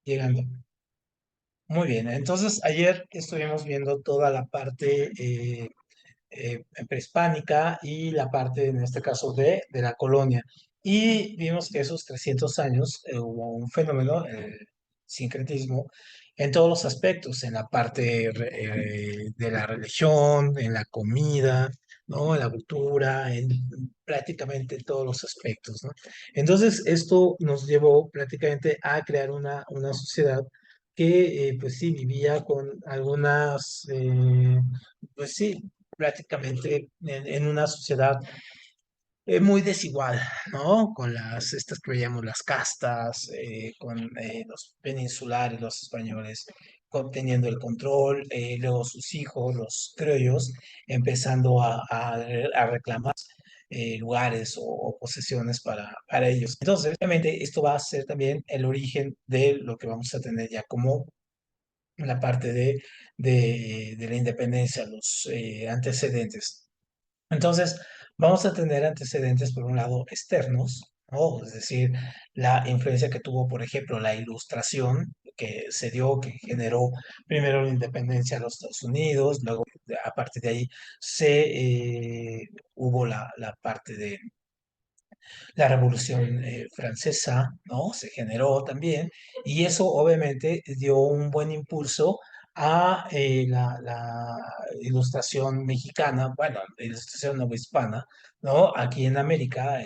Llegando. Muy bien, entonces ayer estuvimos viendo toda la parte prehispánica y la parte, en este caso, de la colonia. Y vimos que esos 300 años hubo un fenómeno, el sincretismo, en todos los aspectos, en la parte de la religión, en la comida, ¿no? En la cultura, en prácticamente todos los aspectos, ¿no? Entonces, esto nos llevó prácticamente a crear una sociedad que, pues sí, vivía con algunas, pues sí, prácticamente en una sociedad muy desigual, ¿no? Con estas que veíamos las castas, con los peninsulares, los españoles teniendo el control, luego sus hijos, los criollos, empezando a reclamar lugares o posesiones para ellos. Entonces, obviamente, esto va a ser también el origen de lo que vamos a tener ya como la parte de la independencia, los antecedentes. Entonces, vamos a tener antecedentes, por un lado, externos, ¿no? Es decir, la influencia que tuvo, por ejemplo, la ilustración que se dio, que generó primero la independencia de los Estados Unidos, luego a partir de ahí hubo la parte de la Revolución Francesa, ¿no? Se generó también, y eso obviamente dio un buen impulso a la ilustración mexicana, bueno, la ilustración novohispana, ¿no? Aquí en América,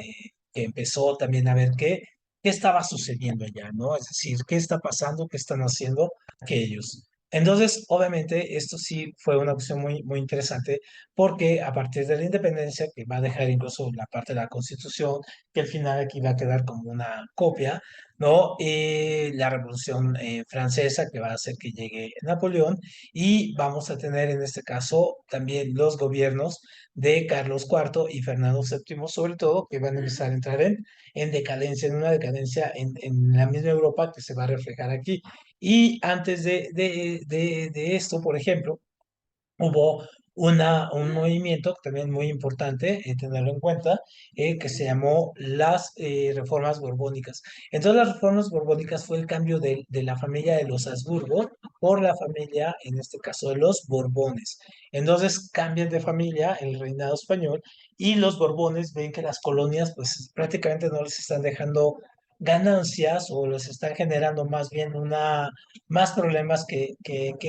que empezó también a ver qué estaba sucediendo allá, ¿no? Es decir, qué está pasando, qué están haciendo aquellos. Entonces, obviamente, esto sí fue una opción muy, muy interesante porque a partir de la independencia, que va a dejar incluso la parte de la Constitución, que al final aquí va a quedar como una copia, ¿no? La Revolución Francesa, que va a hacer que llegue Napoleón, y vamos a tener en este caso también los gobiernos de Carlos IV y Fernando VII, sobre todo, que van a empezar a entrar en decadencia, en una decadencia en la misma Europa que se va a reflejar aquí. Y antes de esto, por ejemplo, hubo un movimiento también muy importante, tenerlo en cuenta, que se llamó las reformas borbónicas. Entonces, las reformas borbónicas fue el cambio de la familia de los Habsburgo por la familia, en este caso, de los Borbones. Entonces, cambian de familia el reinado español y los Borbones ven que las colonias, pues prácticamente no les están dejando ganancias o les están generando más bien más problemas que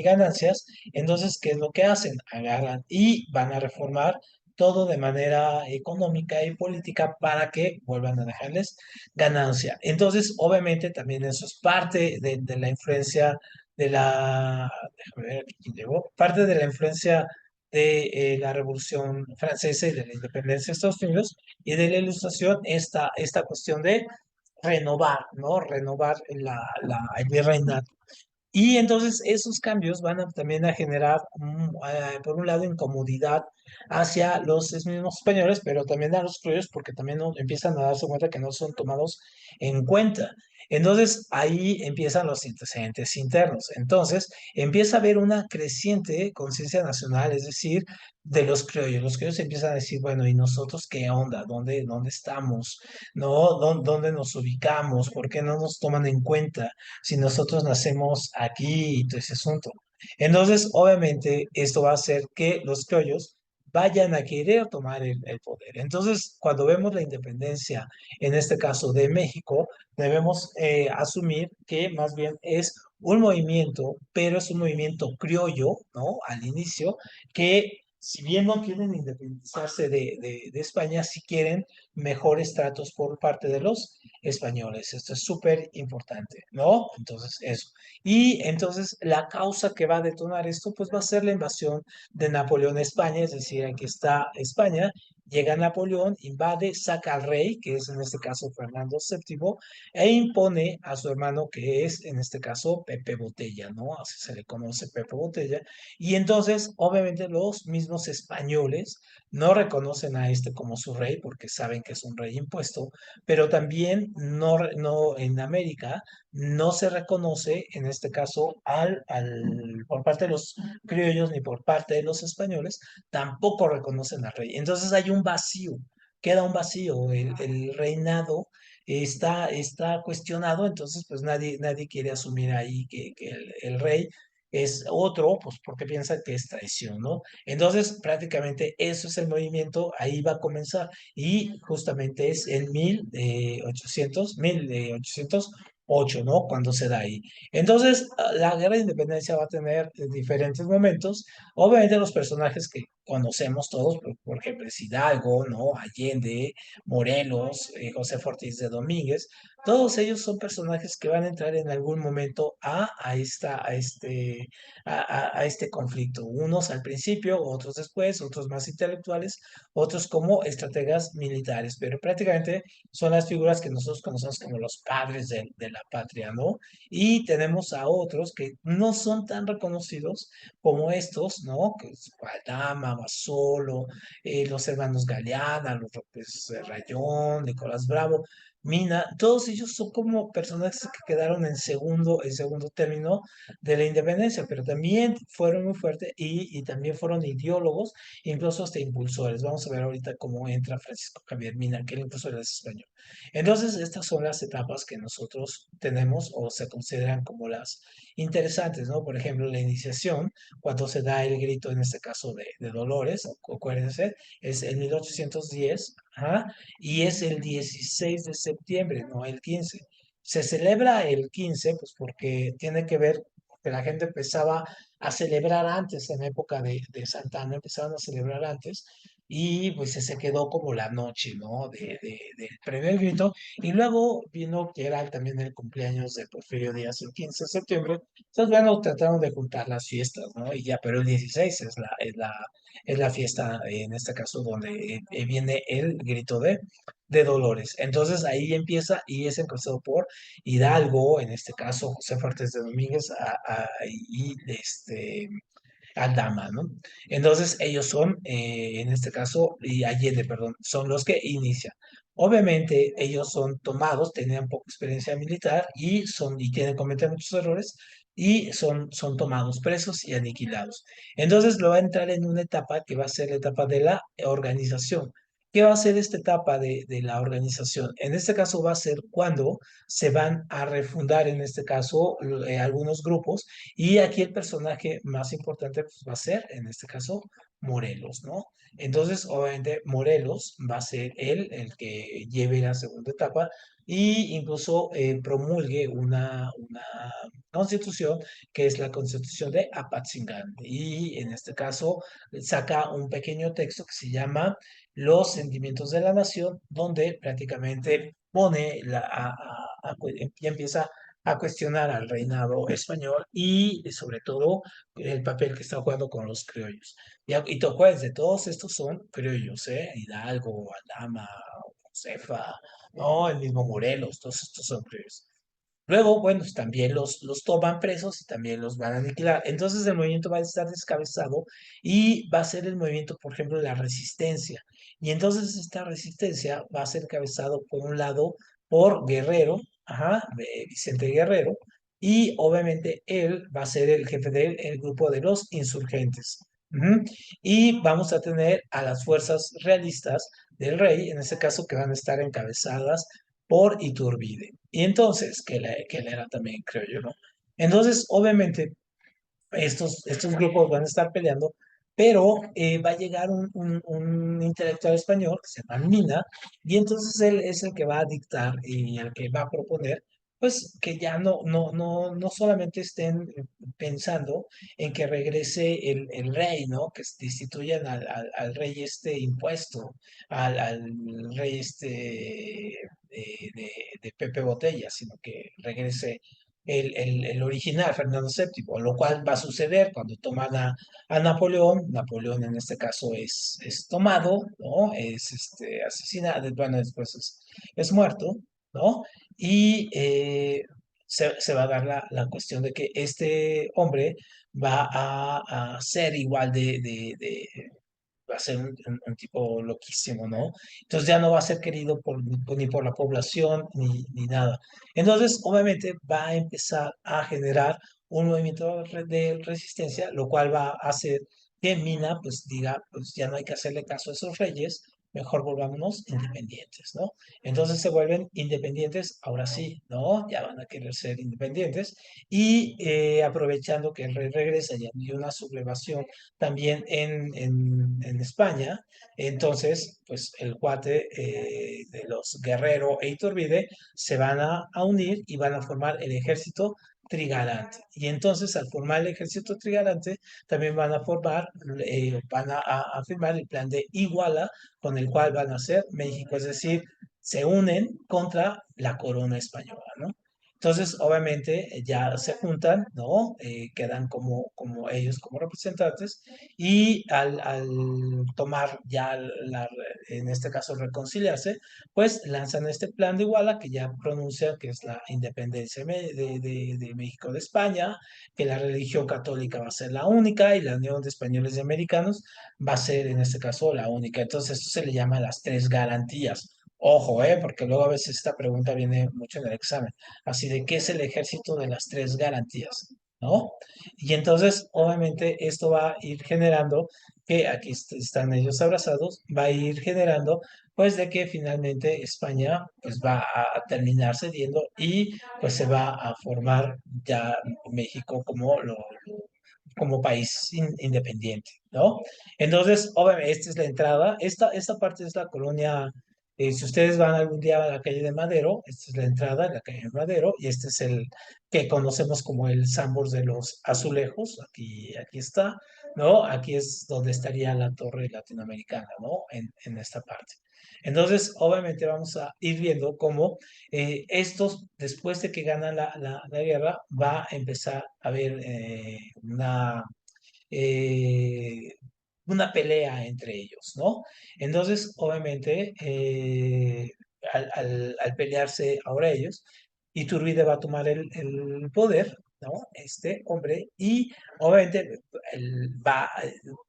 ganancias. Entonces, ¿qué es lo que hacen? Agarran y van a reformar todo de manera económica y política para que vuelvan a dejarles ganancia. Entonces, obviamente, también eso es parte de la influencia déjame ver aquí quién llegó, parte de la influencia de la Revolución Francesa y de la independencia de Estados Unidos y de la Ilustración, esta cuestión de renovar, ¿no? Renovar el virreinato. Y entonces esos cambios van también a generar, por un lado, incomodidad hacia los mismos españoles, pero también a los criollos, porque también empiezan a darse cuenta que no son tomados en cuenta. Entonces ahí empiezan los antecedentes internos. Entonces empieza a haber una creciente conciencia nacional, es decir, de los criollos. Los criollos empiezan a decir, bueno, ¿y nosotros qué onda? ¿Dónde estamos? ¿No? ¿Dónde nos ubicamos? ¿Por qué no nos toman en cuenta si nosotros nacemos aquí y todo ese asunto? Entonces, obviamente, esto va a hacer que los criollos vayan a querer tomar el poder. Entonces, cuando vemos la independencia, en este caso de México, debemos asumir que más bien es un movimiento, pero es un movimiento criollo, ¿no? Al inicio, que si bien no quieren independizarse de España, sí quieren mejores tratos por parte de los españoles. Esto es súper importante, ¿no? Entonces, eso. Y entonces la causa que va a detonar esto, pues va a ser la invasión de Napoleón a España, es decir, aquí está España, llega Napoleón, invade, saca al rey, que es en este caso Fernando VII, e impone a su hermano, que es en este caso Pepe Botella, ¿no? Así se le conoce, Pepe Botella. Y entonces, obviamente, los mismos españoles no reconocen a este como su rey porque saben que es un rey impuesto, pero también no en América no se reconoce, en este caso, por parte de los criollos ni por parte de los españoles, tampoco reconocen al rey. Entonces hay un vacío, queda un vacío, el reinado. está cuestionado, entonces pues nadie quiere asumir ahí que el rey es otro, pues porque piensa que es traición, ¿no? Entonces prácticamente eso es el movimiento, ahí va a comenzar y justamente es en 1808, ¿no? Cuando se da ahí. Entonces, la guerra de independencia va a tener diferentes momentos. Obviamente los personajes que conocemos todos, por ejemplo, es Hidalgo, ¿no? Allende, Morelos, José Ortiz de Domínguez, todos ellos son personajes que van a entrar en algún momento a este conflicto. Unos al principio, otros después, otros más intelectuales, otros como estrategas militares, pero prácticamente son las figuras que nosotros conocemos como los padres de la patria, ¿no? Y tenemos a otros que no son tan reconocidos como estos, ¿no? Que es Aldama, Basolo, los hermanos Galeana, los López Rayón, Nicolás Bravo, Mina, todos ellos son como personajes que quedaron en segundo término de la independencia, pero también fueron muy fuertes y también fueron ideólogos, incluso hasta impulsores. Vamos a ver ahorita cómo entra Francisco Javier Mina, que el impulsor es español. Entonces, estas son las etapas que nosotros tenemos o se consideran como las interesantes, ¿no? Por ejemplo, la iniciación, cuando se da el grito, en este caso de Dolores, acuérdense, es en 1810, ajá, y es el 16 de septiembre, no el 15. Se celebra el 15, pues porque tiene que ver que la gente empezaba a celebrar antes, en época de Santa Ana, empezaban a celebrar antes, y pues se quedó como la noche, ¿no? Del primer grito, y luego vino que era también el cumpleaños de Porfirio Díaz el 15 de septiembre, entonces bueno, trataron de juntar las fiestas, ¿no? Y ya, pero el 16 es la fiesta, en este caso, donde viene el grito de Dolores. Entonces ahí empieza y es encabezado por Hidalgo, en este caso José Fuertes de Domínguez y Aldama, ¿no? Entonces ellos son, en este caso, y Allende, perdón, son los que inician. Obviamente ellos son tomados, tenían poca experiencia militar y cometen muchos errores y son tomados presos y aniquilados. Entonces lo va a entrar en una etapa que va a ser la etapa de la organización. ¿Qué va a ser esta etapa de la organización? En este caso va a ser cuando se van a refundar, en este caso, algunos grupos y aquí el personaje más importante pues, va a ser, en este caso, Morelos, ¿no? Entonces, obviamente, Morelos va a ser él el que lleve la segunda etapa y incluso promulgue una constitución que es la constitución de Apatzingán. Y en este caso saca un pequeño texto que se llama Los sentimientos de la nación, donde prácticamente pone y empieza a cuestionar al reinado español y sobre todo el papel que está jugando con los criollos. Y te acuerdas, de todos estos son criollos, ¿eh? Hidalgo, Aldama, Josefa, no, el mismo Morelos, todos estos son criollos. Luego, bueno, pues, también los toman presos y también los van a aniquilar. Entonces el movimiento va a estar descabezado y va a ser el movimiento, por ejemplo, de la resistencia. Y entonces esta resistencia va a ser encabezado por un lado por Guerrero, ajá, Vicente Guerrero, y obviamente él va a ser el jefe del grupo de los insurgentes. Ujú. Y vamos a tener a las fuerzas realistas del rey, en este caso, que van a estar encabezadas por Iturbide. Y entonces, que él era también, creo yo, ¿no? Entonces, obviamente, estos grupos van a estar peleando, pero va a llegar un intelectual español que se llama Mina, y entonces él es el que va a dictar y el que va a proponer, pues que ya no solamente estén pensando en que regrese el rey, ¿no? Que destituyan al rey este impuesto, al rey este de Pepe Botella, sino que regrese el original, Fernando VII, lo cual va a suceder cuando toman a Napoleón. Napoleón en este caso es tomado, ¿no? Es asesinado, bueno, después es muerto, ¿no? Y se va a dar la cuestión de que este hombre va a ser igual va a ser un tipo loquísimo, ¿no? Entonces ya no va a ser querido ni por la población ni nada. Entonces, obviamente, va a empezar a generar un movimiento de resistencia, lo cual va a hacer que Mina, pues diga, pues ya no hay que hacerle caso a esos reyes, mejor volvámonos independientes, ¿no? Entonces se vuelven independientes, ahora sí, ¿no? Ya van a querer ser independientes y aprovechando que el rey regresa y hay una sublevación también en España, entonces, pues el cuate de los Guerrero e Iturbide se van a unir y van a formar el ejército trigarante. Y entonces, al formar el ejército trigarante, también van a formar, van a firmar el plan de Iguala, con el cual van a hacer México, es decir, se unen contra la corona española, ¿no? Entonces, obviamente, ya se juntan, ¿no? Quedan como ellos como representantes y al tomar ya, en este caso, reconciliarse, pues lanzan este plan de Iguala que ya pronuncia que es la independencia de México de España, que la religión católica va a ser la única y la unión de españoles y americanos va a ser en este caso la única. Entonces, eso se le llama las tres garantías. Ojo, porque luego a veces esta pregunta viene mucho en el examen. Así de, ¿qué es el ejército de las tres garantías? ¿No? Y entonces, obviamente, esto va a ir generando que aquí están ellos abrazados, va a ir generando pues de que finalmente España pues va a terminar cediendo y pues se va a formar ya México como país independiente, ¿no? Entonces, obviamente, esta es la entrada, esta parte es la colonia, si ustedes van algún día a la calle de Madero, esta es la entrada de la calle de Madero y este es el que conocemos como el Sambors de los Azulejos, aquí está, ¿no? Aquí es donde estaría la torre latinoamericana, ¿no? En esta parte. Entonces, obviamente vamos a ir viendo cómo estos, después de que ganan la guerra, va a empezar a haber eh, una pelea entre ellos, ¿no? Entonces, obviamente, al pelearse ahora ellos, Iturbide va a tomar el poder, ¿no? Este hombre, y obviamente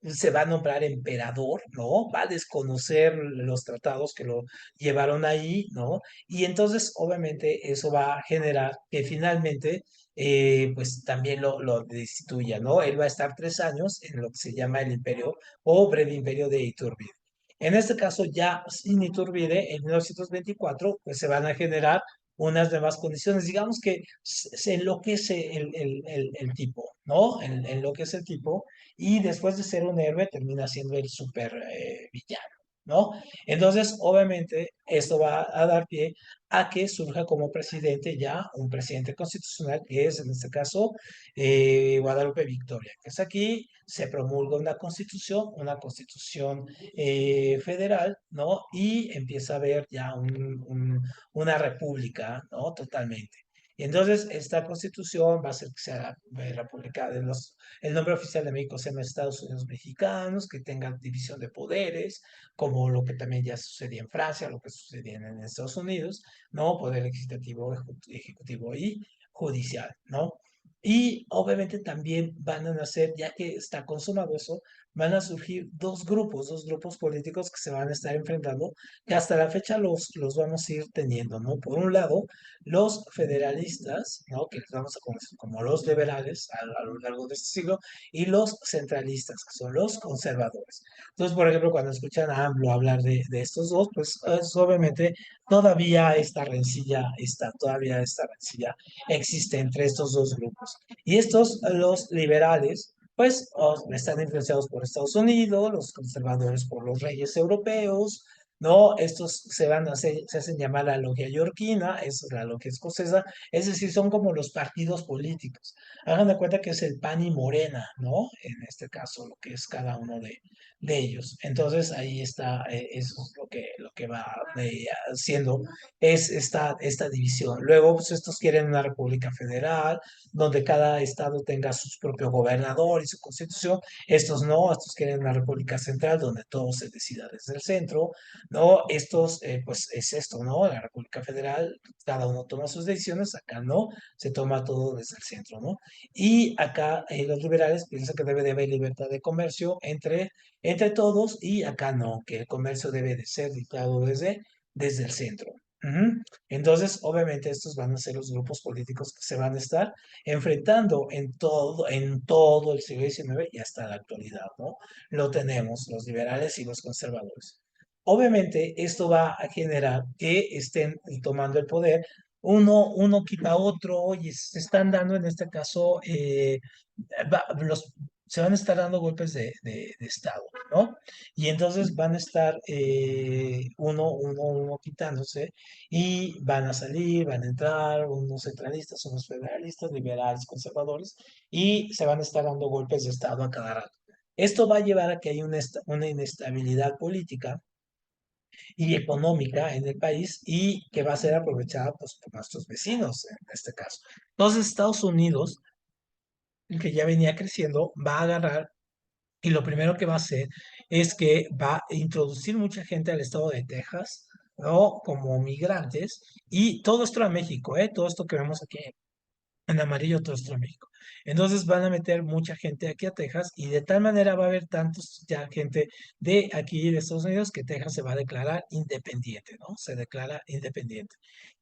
se va a nombrar emperador, ¿no? Va a desconocer los tratados que lo llevaron ahí, ¿no? Y entonces, obviamente, eso va a generar que finalmente pues también lo destituya, ¿no? Él va a estar 3 años en lo que se llama el imperio o breve imperio de Iturbide. En este caso, ya sin Iturbide, en 1924, pues se van a generar unas nuevas condiciones. Digamos que se enloquece el tipo, ¿no? Enloquece el tipo y después de ser un héroe termina siendo el super villano, ¿no? Entonces, obviamente, esto va a dar pie a que surja como presidente ya un presidente constitucional, que es en este caso Guadalupe Victoria, que es aquí, se promulga una constitución federal, ¿no? Y empieza a haber ya una república, ¿no? Totalmente. Y entonces esta constitución va a ser que sea república el nombre oficial de México se llama Estados Unidos Mexicanos, que tenga división de poderes, como lo que también ya sucedía en Francia, lo que sucedía en Estados Unidos, ¿no? Poder legislativo, ejecutivo y judicial, ¿no? Y obviamente también van a nacer, ya que está consumado eso, van a surgir dos grupos políticos que se van a estar enfrentando, que hasta la fecha los vamos a ir teniendo, ¿no? Por un lado, los federalistas, ¿no? Que les vamos a conocer como los liberales a lo largo de este siglo, y los centralistas, que son los conservadores. Entonces, por ejemplo, cuando escuchan a AMLO hablar de estos dos, pues obviamente todavía esta rencilla existe entre estos dos grupos. Y estos, los liberales, pues están influenciados por Estados Unidos, los conservadores por los reyes europeos, ¿no? Estos se hacen llamar la logia yorquina, es la logia escocesa, es decir, son como los partidos políticos. Hagan de cuenta que es el PAN y Morena, ¿no? En este caso, lo que es cada uno de ellos. Entonces, ahí está, eso es lo que va haciendo, es esta división. Luego, pues estos quieren una república federal, donde cada estado tenga su propio gobernador y su constitución. Estos no, estos quieren una república central donde todo se decida desde el centro, ¿no? Estos, pues es esto, ¿no? La república federal, cada uno toma sus decisiones, acá no, se toma todo desde el centro, ¿no? Y acá los liberales piensan que debe de haber libertad de comercio entre todos y acá no, que el comercio debe de ser dictado desde el centro. Ujú. Entonces, obviamente, estos van a ser los grupos políticos que se van a estar enfrentando en todo el siglo XIX y hasta la actualidad, ¿no? Lo tenemos, los liberales y los conservadores. obviamente esto va a generar que estén tomando el poder. Uno quita a otro y se están dando en este caso, se van a estar dando golpes de Estado, ¿no? Y entonces van a estar uno quitándose y van a salir, van a entrar unos centralistas, unos federalistas, liberales, conservadores, y se van a estar dando golpes de Estado a cada rato. Esto va a llevar a que haya una inestabilidad política y económica en el país y que va a ser aprovechada pues, por nuestros vecinos en este caso. Entonces Estados Unidos, que ya venía creciendo, va a agarrar y lo primero que va a hacer es que va a introducir mucha gente al estado de Texas, ¿no? Como migrantes y todo esto a México, ¿eh? Todo esto que vemos aquí en amarillo todo esto en México. Entonces van a meter mucha gente aquí a Texas y de tal manera va a haber tantos ya gente de aquí de Estados Unidos que Texas se va a declarar independiente, ¿no? Se declara independiente.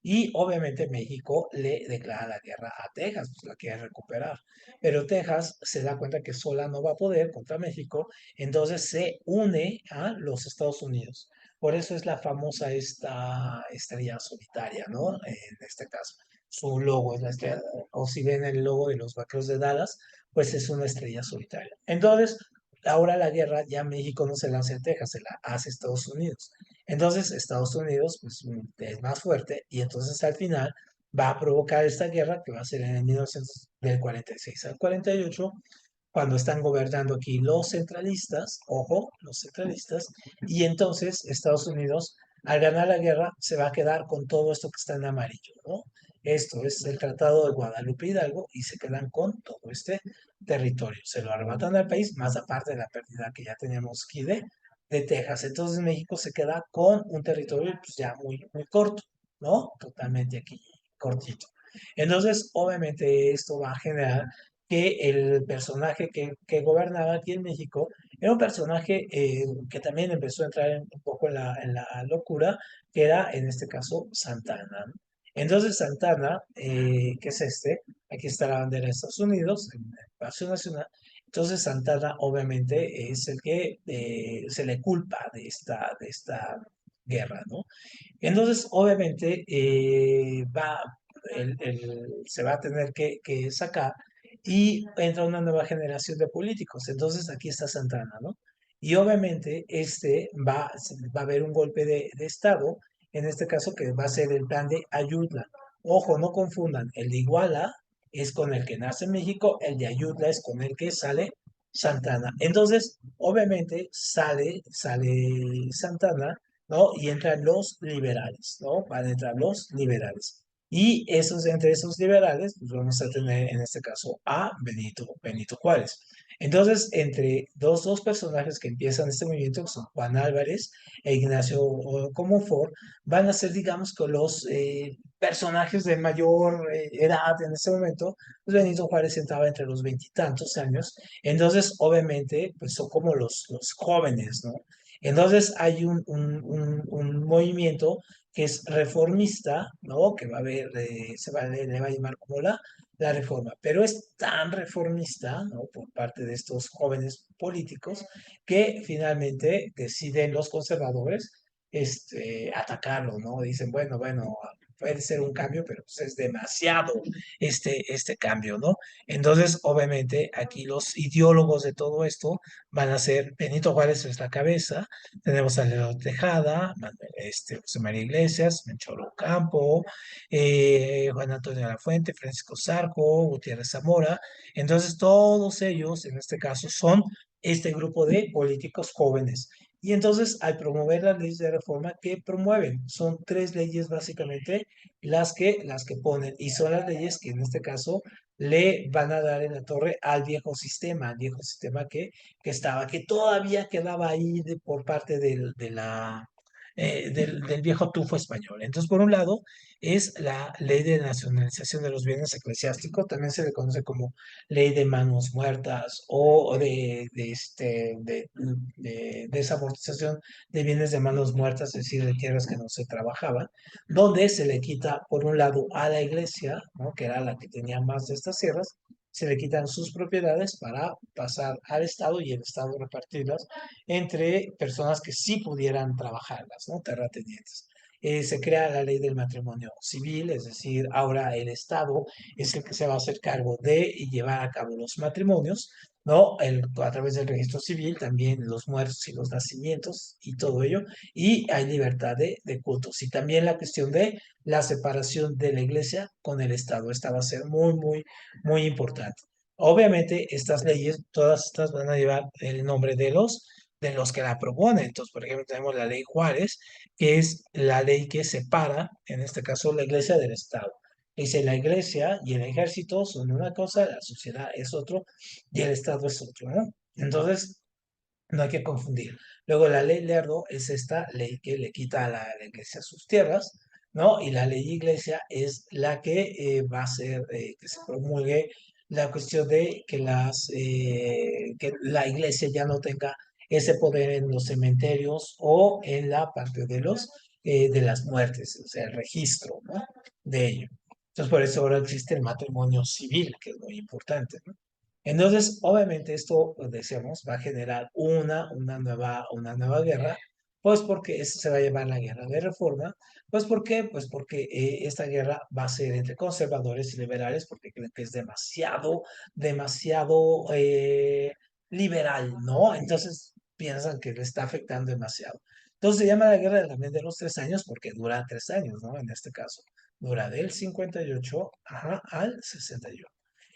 Y obviamente México le declara la guerra a Texas, pues la quiere recuperar. Pero Texas se da cuenta que sola no va a poder contra México, entonces se une a los Estados Unidos. Por eso es la famosa esta estrella solitaria, ¿no? En este caso su logo es la estrella, o si ven el logo de los Vaqueros de Dallas, pues es una estrella solitaria. Entonces, ahora la guerra ya México no se la hace a Texas, se la hace Estados Unidos. Entonces, Estados Unidos pues, es más fuerte y entonces al final va a provocar esta guerra que va a ser en el 1900, del 46 al 48, cuando están gobernando aquí los centralistas, ojo, los centralistas, y entonces Estados Unidos, al ganar la guerra, se va a quedar con todo esto que está en amarillo, ¿no? Esto es el Tratado de Guadalupe Hidalgo y se quedan con todo este territorio. Se lo arrebatan al país, más aparte de la pérdida que ya teníamos aquí de Texas. Entonces México se queda con un territorio pues, ya muy, muy corto, ¿no? Totalmente aquí cortito. Entonces, obviamente, esto va a generar que el personaje que gobernaba aquí en México era un personaje que también empezó a entrar un poco en la locura, que era en este caso Santana, ¿no? Entonces Santana, ¿qué es este? Aquí está la bandera de Estados Unidos, en el Palacio Nacional. Entonces Santana obviamente es el que se le culpa de esta guerra, ¿no? Entonces, obviamente, se va a tener que sacar y entra una nueva generación de políticos. Entonces, aquí está Santana, ¿no? Y obviamente, va a haber un golpe de Estado, en este caso que va a ser el plan de Ayutla. Ojo, no confundan, el de Iguala es con el que nace México, el de Ayutla es con el que sale Santana. Entonces, obviamente, sale Santana, ¿no? Y entran los liberales, ¿no? Van a entrar los liberales. Y entre esos liberales, pues vamos a tener en este caso a Benito Juárez. Entonces, entre dos personajes que empiezan este movimiento, que son Juan Álvarez e Ignacio Comonfort, van a ser, digamos, que los personajes de mayor edad en este momento. Pues Benito Juárez estaba entre los veintitantos años, entonces, obviamente, pues son como los jóvenes, ¿no? Entonces hay un movimiento que es reformista, ¿no? Que va a haber, le va a llamar como la reforma, pero es tan reformista, ¿no? Por parte de estos jóvenes políticos que finalmente deciden los conservadores atacarlo, ¿no? Dicen, bueno, puede ser un cambio, pero pues es demasiado este cambio, ¿no? Entonces, obviamente, aquí los ideólogos de todo esto van a ser Benito Juárez es la cabeza, tenemos a León Tejada, José María Iglesias, Mencholo Ocampo, Juan Antonio de la Fuente, Francisco Zarco, Gutiérrez Zamora. Entonces, todos ellos, en este caso, son este grupo de políticos jóvenes. Y entonces, al promover las leyes de reforma, ¿qué promueven? Son tres leyes básicamente las que ponen, y son las leyes que en este caso le van a dar en la torre al viejo sistema que todavía quedaba ahí por parte del viejo tufo español. Entonces, por un lado, es la ley de nacionalización de los bienes eclesiásticos, también se le conoce como ley de manos muertas o de desamortización de bienes de manos muertas, es decir, de tierras que no se trabajaban, donde se le quita, por un lado, a la iglesia, ¿no? Que era la que tenía más de estas tierras, se le quitan sus propiedades para pasar al Estado y el Estado repartirlas entre personas que sí pudieran trabajarlas, ¿no? Terratenientes. Se crea la ley del matrimonio civil, es decir, ahora el Estado es el que se va a hacer cargo de llevar a cabo los matrimonios, ¿no? A través del registro civil, también los muertos y los nacimientos y todo ello, y hay libertad de cultos. Y también la cuestión de la separación de la iglesia con el Estado. Esta va a ser muy, muy, muy importante. Obviamente, estas leyes, todas estas van a llevar el nombre de los que la proponen. Entonces, por ejemplo, tenemos la ley Juárez, que es la ley que separa, en este caso, la iglesia del Estado. Dice, la iglesia y el ejército son una cosa, la sociedad es otro y el Estado es otro, ¿no? Entonces, no hay que confundir. Luego, la ley Lerdo es esta ley que le quita a la iglesia sus tierras, ¿no? Y la ley iglesia es la que va a hacer que se promulgue la cuestión de que, que la iglesia ya no tenga ese poder en los cementerios o en la parte de las muertes, o sea, el registro, ¿no? De ello. Entonces, por eso ahora existe el matrimonio civil, que es muy importante, ¿no? Entonces, obviamente esto, pues, decíamos, va a generar una nueva guerra, pues porque eso se va a llamar la guerra de reforma. Pues ¿por qué? Pues porque esta guerra va a ser entre conservadores y liberales, porque creen que es demasiado, demasiado liberal, ¿no? Entonces piensan que le está afectando demasiado. Entonces se llama la guerra también de los 3 años, porque dura 3 años, ¿no? En este caso, dura del 58, ajá, al 61.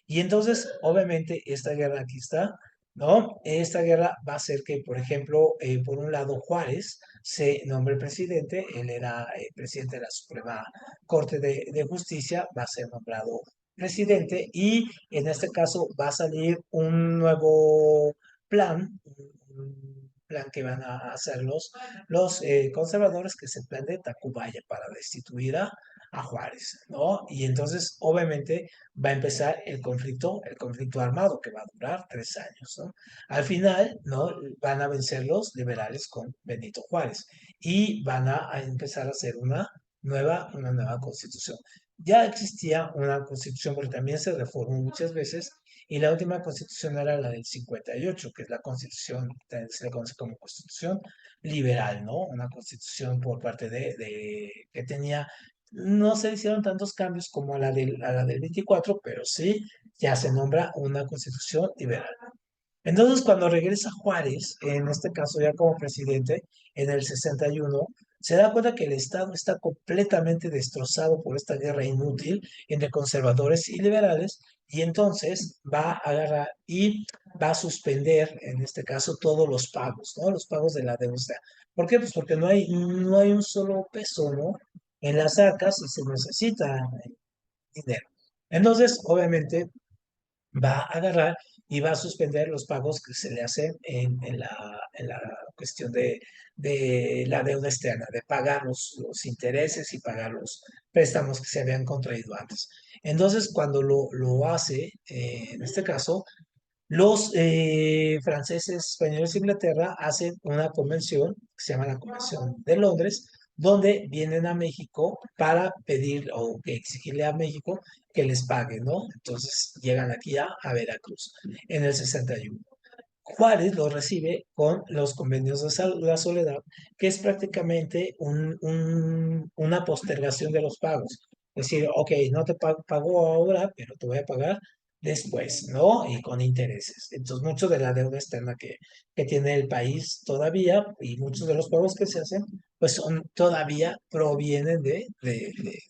Y entonces, obviamente, esta guerra aquí está, ¿no? Esta guerra va a hacer que, por ejemplo, por un lado, Juárez se nombre presidente, él era presidente de la Suprema Corte de Justicia, va a ser nombrado presidente y en este caso va a salir un nuevo un plan que van a hacer los conservadores, que es el plan de Tacubaya para destituir a Juárez, ¿no? Y entonces, obviamente, va a empezar el conflicto armado que va a durar 3 años, ¿no? Al final, ¿no? Van a vencer los liberales con Benito Juárez y van a empezar a hacer una nueva constitución. Ya existía una constitución, pero también se reformó muchas veces y la última constitución era la del 58, que es la constitución, se le conoce como constitución liberal, ¿no? Una constitución por parte que tenía no se hicieron tantos cambios como a la del 24, pero sí ya se nombra una constitución liberal. Entonces, cuando regresa Juárez, en este caso ya como presidente, en el 61, se da cuenta que el Estado está completamente destrozado por esta guerra inútil entre conservadores y liberales, y entonces va a agarrar y va a suspender, en este caso, todos los pagos, ¿no? Los pagos de la deuda. ¿Por qué? Pues porque no hay un solo peso, ¿no? En las arcas y se necesita dinero. Entonces, obviamente, va a agarrar y va a suspender los pagos que se le hacen en la cuestión de la deuda externa, de pagar los intereses y pagar los préstamos que se habían contraído antes. Entonces, cuando lo hace, en este caso, los franceses, españoles e Inglaterra hacen una convención que se llama la Convención de Londres, donde vienen a México para pedir o que exigirle a México que les pague, ¿no? Entonces llegan aquí a Veracruz en el 61. Juárez lo recibe con los convenios de la soledad, que es prácticamente una postergación de los pagos. Es decir, ok, no te pago ahora, pero te voy a pagar después, ¿no? Y con intereses. Entonces, mucho de la deuda externa que tiene el país todavía y muchos de los pagos que se hacen, pues todavía provienen de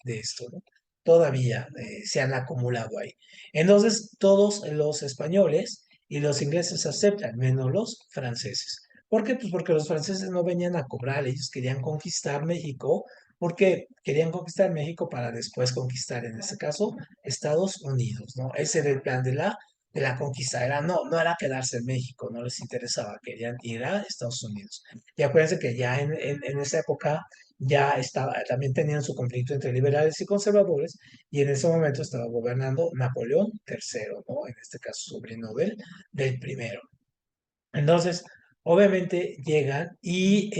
esto, ¿no? Todavía se han acumulado ahí. Entonces, todos los españoles y los ingleses aceptan, menos los franceses. ¿Por qué? Pues porque los franceses no venían a cobrar, ellos querían conquistar México, porque querían conquistar México para después conquistar, en este caso, Estados Unidos, ¿no? Ese era el plan de la conquista, no era quedarse en México, no les interesaba, querían ir a Estados Unidos. Y acuérdense que ya en esa época ya estaba, también tenían su conflicto entre liberales y conservadores, y en ese momento estaba gobernando Napoleón III, ¿no? En este caso, sobrino del primero. Entonces, obviamente llegan y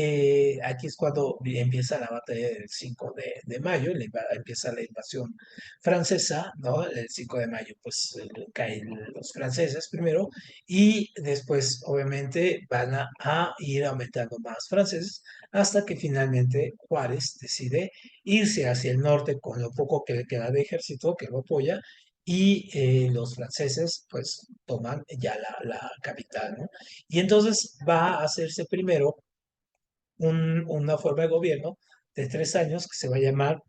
aquí es cuando empieza la batalla del 5 de mayo, empieza la invasión francesa, ¿no? El 5 de mayo, pues caen los franceses primero y después, obviamente, van a ir aumentando más franceses hasta que finalmente Juárez decide irse hacia el norte con lo poco que le queda de ejército que lo apoya y los franceses, pues, toman ya la capital, ¿no? Y entonces va a hacerse primero una forma de gobierno de 3 años que se va a llamar,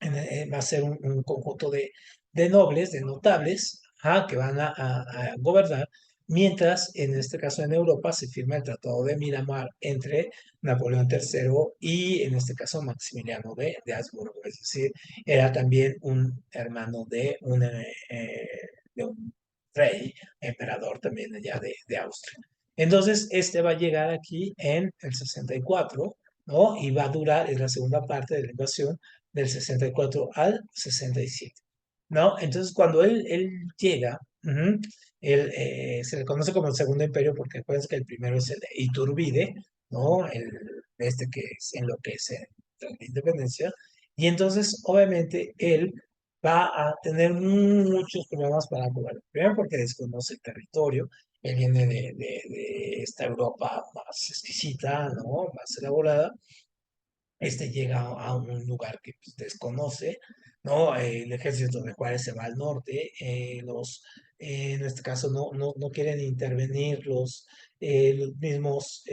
va a ser un conjunto de nobles, de notables, que van a gobernar, mientras en este caso en Europa se firma el Tratado de Miramar entre Napoleón III y en este caso Maximiliano de Habsburgo, es decir, era también un hermano de un rey, emperador también allá de Austria. Entonces, este va a llegar aquí en el 64, ¿no? Y va a durar, es la segunda parte de la invasión, del 64 al 67, ¿no? Entonces, cuando él llega, se le conoce como el Segundo Imperio porque acuérdense que el primero es el de Iturbide, ¿no? Este que es en lo que es la independencia. Y entonces, obviamente, él va a tener muchos problemas para gobernar. Primero porque desconoce el territorio, él viene de esta Europa más exquisita, ¿no? Más elaborada, llega a un lugar que pues, desconoce, ¿no? El ejército de Juárez se va al norte, en este caso no quieren intervenir los mismos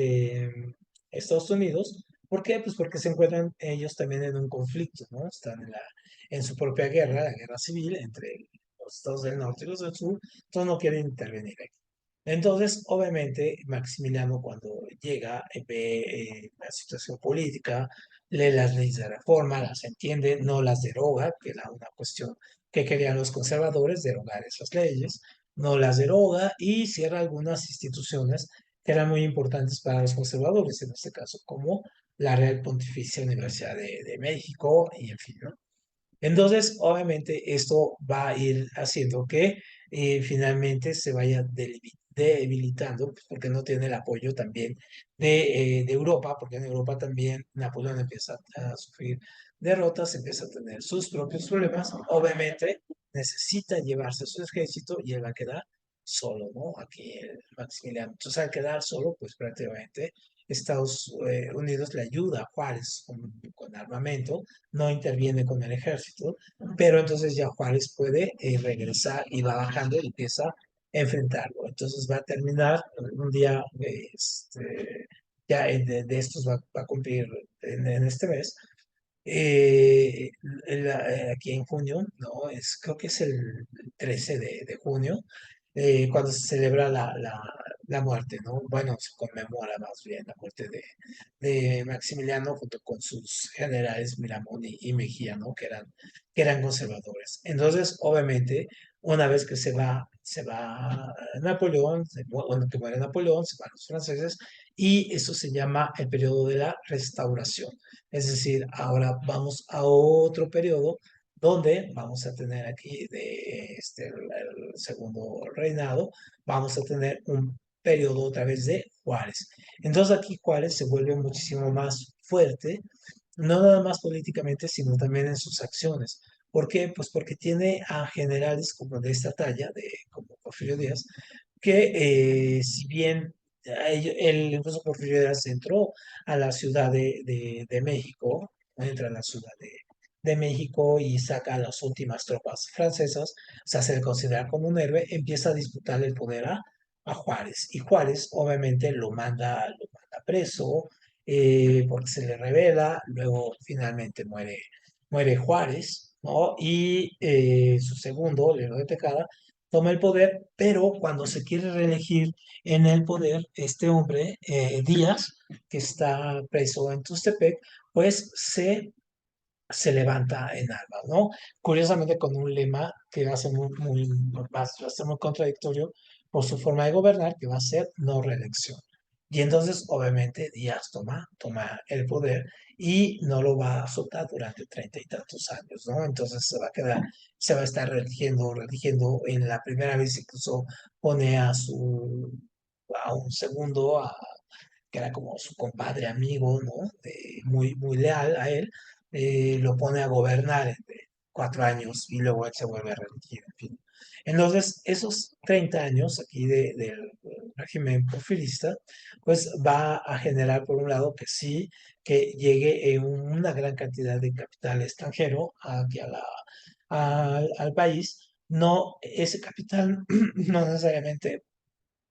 Estados Unidos. ¿Por qué? Pues porque se encuentran ellos también en un conflicto, ¿no? Están en su propia guerra, la guerra civil entre los estados del norte y los del sur, entonces no quieren intervenir aquí. Entonces, obviamente, Maximiliano cuando llega, ve la situación política, lee las leyes de reforma, las entiende, no las deroga, que era una cuestión que querían los conservadores, derogar esas leyes, no las deroga y cierra algunas instituciones que eran muy importantes para los conservadores, en este caso, como la Real Pontificia Universidad de México y en fin, ¿no? Entonces, obviamente, esto va a ir haciendo que finalmente se vaya debilitando, pues, porque no tiene el apoyo también de Europa, porque en Europa también Napoleón empieza a sufrir derrotas, empieza a tener sus propios problemas. Obviamente, necesita llevarse su ejército y él va a quedar solo, ¿no? Aquí el Maximiliano. Entonces, al quedar solo, pues prácticamente Estados Unidos le ayuda a Juárez con armamento, no interviene con el ejército, pero entonces ya Juárez puede regresar y va bajando y empieza a enfrentarlo. Entonces va a terminar un día, ya de estos va a cumplir en este mes, eh, aquí en junio, ¿no? Creo que es el 13 de junio, cuando se celebra la muerte, ¿no? Bueno, se conmemora más bien la muerte de Maximiliano junto con sus generales Miramón y Mejía, ¿no? Que eran conservadores. Entonces, obviamente, una vez que se va Napoleón, bueno, que muere Napoleón, se van los franceses, y eso se llama el periodo de la restauración. Es decir, ahora vamos a otro periodo donde vamos a tener aquí el segundo reinado, vamos a tener un periodo otra vez de Juárez. Entonces aquí Juárez se vuelve muchísimo más fuerte, no nada más políticamente, sino también en sus acciones. ¿Por qué? Pues porque tiene a generales como de esta talla, como Porfirio Díaz, que si bien él, incluso Porfirio Díaz entró a la Ciudad de México, entra a la Ciudad de México y saca a las últimas tropas francesas, o sea, se le considera como un héroe, empieza a disputar el poder a Juárez. Y Juárez obviamente lo manda preso, porque se le revela, luego finalmente muere Juárez, ¿no? Y su segundo, Lerdo de Tejada, toma el poder, pero cuando se quiere reelegir en el poder, este hombre, Díaz, que está preso en Tustepec, pues se levanta en armas, ¿no? Curiosamente con un lema que va a ser muy contradictorio por su forma de gobernar, que va a ser no reelección. Y entonces, obviamente, Díaz toma el poder y no lo va a soltar durante 30 y tantos años, ¿no? Entonces se va a estar religiendo. En la primera vez incluso pone a un segundo, que era como su compadre amigo, ¿no? Muy, muy leal a él, lo pone a gobernar entre 4 años y luego él se vuelve a reelegir, en fin. Entonces, esos 30 años aquí del régimen porfirista, pues va a generar, por un lado, que sí, que llegue una gran cantidad de capital extranjero aquí al país. No, ese capital no necesariamente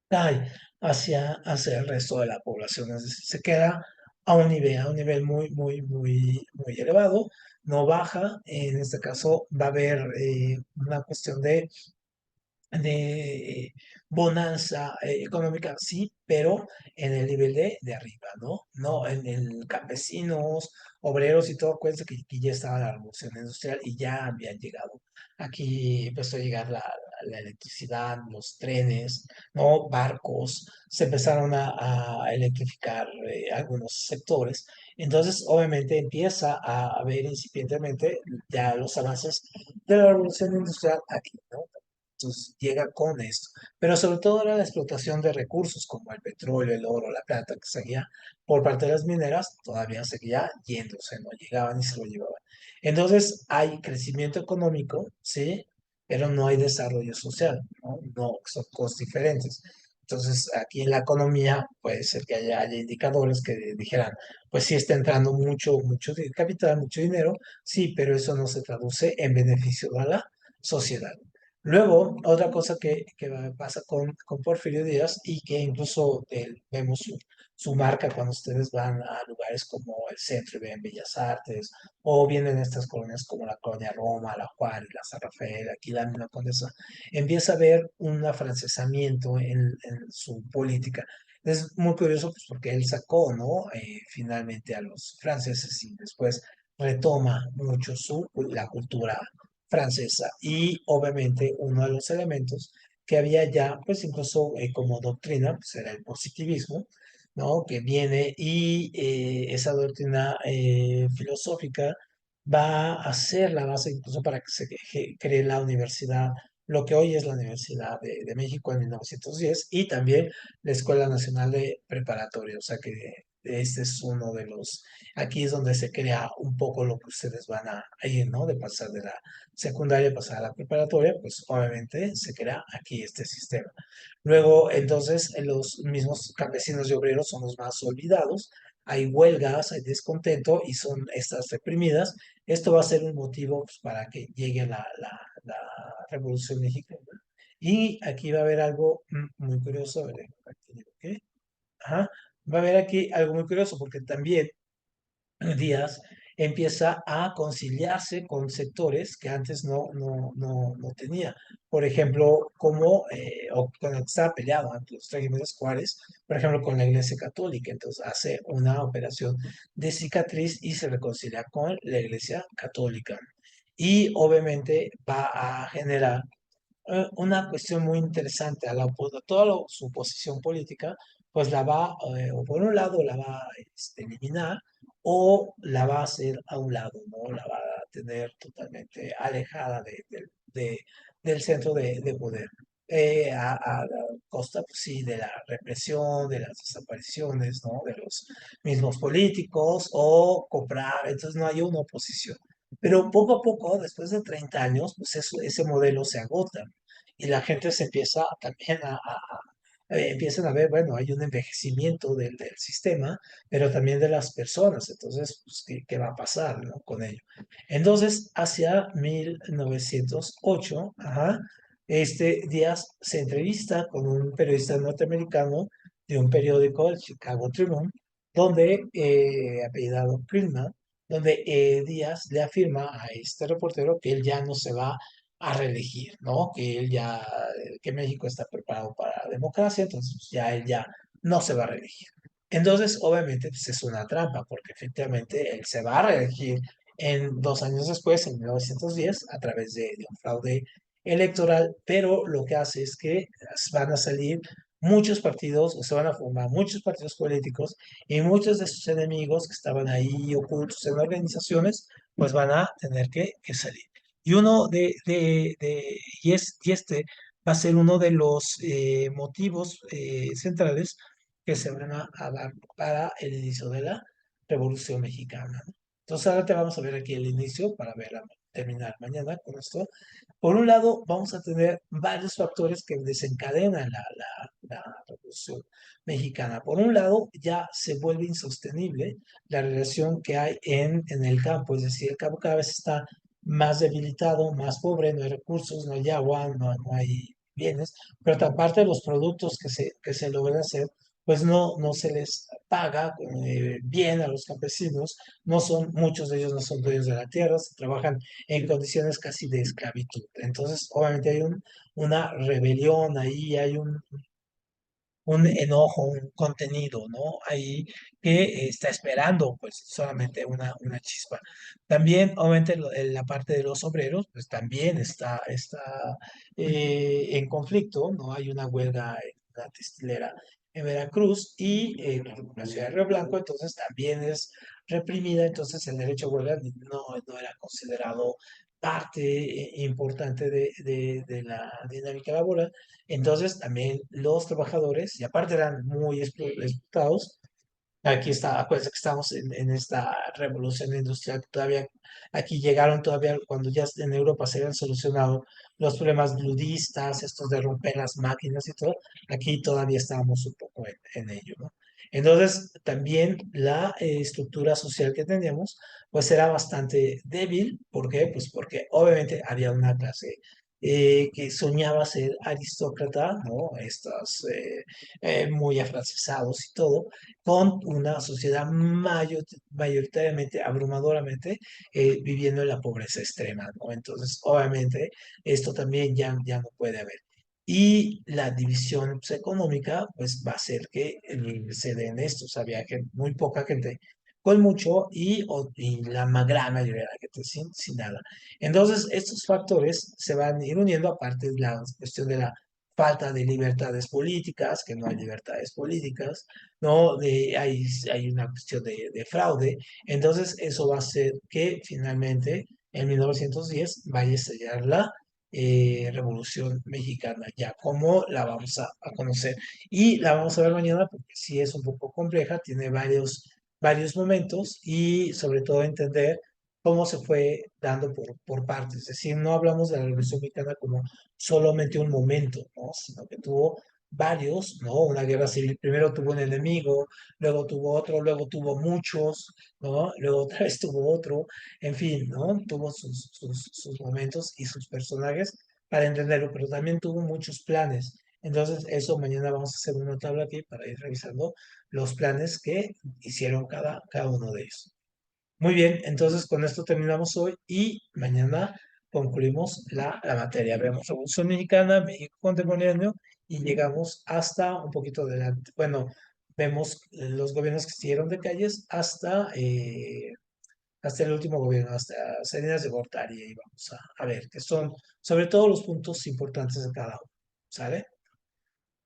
cae hacia el resto de la población, es decir, se queda a un nivel muy, muy, muy, muy elevado, no baja. En este caso va a haber una cuestión de bonanza económica, sí, pero en el nivel de arriba, ¿no? No en el campesinos, obreros y todo. Acuérdense que ya estaba la revolución industrial y ya habían llegado. Aquí empezó a llegar la electricidad, los trenes, ¿no? Barcos, se empezaron a electrificar algunos sectores. Entonces, obviamente, empieza a haber incipientemente ya los avances de la revolución industrial aquí, ¿no? Entonces llega con esto. Pero sobre todo era la explotación de recursos como el petróleo, el oro, la plata, que seguía por parte de las mineras, todavía seguía yéndose, no llegaban y se lo llevaban. Entonces hay crecimiento económico, sí, pero no hay desarrollo social, ¿no? No, son cosas diferentes. Entonces, aquí en la economía puede ser que haya indicadores que dijeran, pues sí está entrando mucho capital, mucho dinero, sí, pero eso no se traduce en beneficio a la sociedad. Luego, otra cosa que pasa con Porfirio Díaz y que incluso vemos su marca cuando ustedes van a lugares como el centro y ven Bellas Artes, o vienen estas colonias como la colonia Roma, la Juárez, la San Rafael, aquí la misma Condesa, empieza a haber un afrancesamiento en su política. Es muy curioso, pues, porque él sacó, ¿no? Finalmente a los franceses y después retoma mucho la cultura francesa. Y obviamente uno de los elementos que había ya, pues incluso como doctrina, pues era el positivismo, ¿no? Que viene y esa doctrina filosófica va a ser la base incluso para que se cree la universidad, lo que hoy es la Universidad de México en 1910 y también la Escuela Nacional de Preparatoria. O sea que este es uno de los, aquí es donde se crea un poco lo que ustedes van a ir, ¿no? De pasar de la secundaria, pasar a la preparatoria, pues obviamente se crea aquí este sistema. Luego, entonces, los mismos campesinos y obreros son los más olvidados. Hay huelgas, hay descontento y son estas reprimidas. Esto va a ser un motivo, pues, para que llegue la Revolución Mexicana. Y aquí va a haber algo muy curioso. A ver, aquí digo, ¿qué? Ajá. Va a haber aquí algo muy curioso porque también Díaz empieza a conciliarse con sectores que antes no tenía. Por ejemplo, como o con el que estaba peleado ante los regímenes Juárez, por ejemplo, con la Iglesia Católica. Entonces hace una operación de cicatriz y se reconcilia con la Iglesia Católica. Y obviamente va a generar una cuestión muy interesante. Toda su posición política, pues la va, o por un lado la va a eliminar o la va a hacer a un lado, ¿no? La va a tener totalmente alejada del centro de poder. A la costa, pues sí, de la represión, de las desapariciones, ¿no? De los mismos políticos o comprar, entonces no hay una oposición. Pero poco a poco, después de 30 años, pues ese modelo se agota y la gente se empieza también empiezan a ver, bueno, hay un envejecimiento del sistema, pero también de las personas. Entonces, pues, ¿qué va a pasar, ¿no? Con ello? Entonces, hacia 1908, ajá, Díaz se entrevista con un periodista norteamericano de un periódico, el Chicago Tribune, donde, apellidado Krillman, donde Díaz le afirma a este reportero que él ya no se va a reelegir, ¿no? Que él ya, que México está preparado para la democracia, entonces pues, ya él ya no se va a reelegir. Entonces, obviamente, pues es una trampa, porque efectivamente él se va a reelegir en 2 años después, en 1910, a través de un fraude electoral, pero lo que hace es que van a salir muchos partidos, o se van a formar muchos partidos políticos, y muchos de sus enemigos que estaban ahí ocultos en organizaciones, pues van a tener que salir. Y uno y este va a ser uno de los motivos centrales que se van a dar para el inicio de la Revolución Mexicana, ¿no? Entonces ahora te vamos a ver aquí el inicio para terminar mañana con esto. Por un lado, vamos a tener varios factores que desencadenan la Revolución Mexicana. Por un lado, ya se vuelve insostenible la relación que hay en el campo, es decir, el campo cada vez está más debilitado, más pobre, no hay recursos, no hay agua, no hay bienes, pero aparte de los productos que se logran hacer, pues no se les paga bien a los campesinos, muchos de ellos no son dueños de la tierra, se trabajan en condiciones casi de esclavitud. Entonces, obviamente hay una rebelión ahí, hay un enojo, un contenido, ¿no? Ahí que está esperando pues solamente una chispa. También, obviamente, en la parte de los obreros, pues también está en conflicto, ¿no? Hay una huelga en la textilera en Veracruz y la ciudad de Río Blanco, entonces también es reprimida, entonces el derecho a huelga no era considerado parte importante de la dinámica laboral. Entonces también los trabajadores, y aparte eran muy explotados, aquí está, acuérdense que estamos en esta revolución industrial, todavía aquí llegaron todavía cuando ya en Europa se habían solucionado los problemas ludistas, estos de romper las máquinas y todo, aquí todavía estábamos un poco en ello, ¿no? Entonces, también la estructura social que teníamos, pues era bastante débil. ¿Por qué? Pues porque obviamente había una clase que soñaba ser aristócrata, ¿no? Estos muy afrancesados y todo, con una sociedad mayoritariamente, abrumadoramente, viviendo en la pobreza extrema, ¿no? Entonces, obviamente, esto también ya no puede haber. Y la división pues, económica, pues va a hacer que se den estos. Había muy poca gente con mucho y la gran mayoría de la gente sin nada. Entonces, estos factores se van a ir uniendo, aparte de la cuestión de la falta de libertades políticas, que no hay libertades políticas, ¿no? Hay una cuestión de fraude. Entonces, eso va a hacer que finalmente en 1910 vaya a estallar la Revolución Mexicana, ya como la vamos a conocer. Y la vamos a ver mañana porque sí es un poco compleja, tiene varios momentos y sobre todo entender cómo se fue dando por partes. Es decir, no hablamos de la Revolución Mexicana como solamente un momento, ¿no? Sino que tuvo varios, ¿no? Una guerra civil, primero tuvo un enemigo, luego tuvo otro, luego tuvo muchos, ¿no? Luego otra vez tuvo otro, en fin, ¿no? Tuvo sus momentos y sus personajes para entenderlo, pero también tuvo muchos planes. Entonces, eso mañana vamos a hacer una tabla aquí para ir revisando los planes que hicieron cada uno de ellos. Muy bien, entonces con esto terminamos hoy y mañana concluimos la materia. Vemos Revolución Mexicana, México contemporáneo y llegamos hasta un poquito adelante. Bueno, vemos los gobiernos que siguieron de calles hasta el último gobierno, hasta Salinas de Gortari y vamos a ver, que son sobre todo los puntos importantes de cada uno. ¿Sale?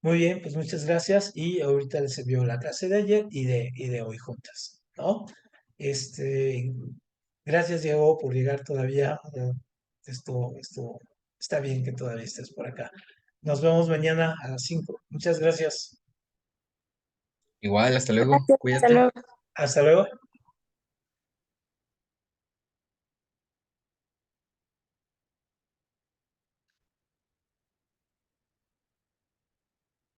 Muy bien, pues muchas gracias y ahorita les envío la clase de ayer y de hoy juntas, ¿no? Este, gracias Diego por llegar todavía. Esto está bien que todavía estés por acá. Nos vemos mañana a las 5. Muchas gracias. Igual, hasta luego, Gracias, hasta cuídate. luego. Hasta luego.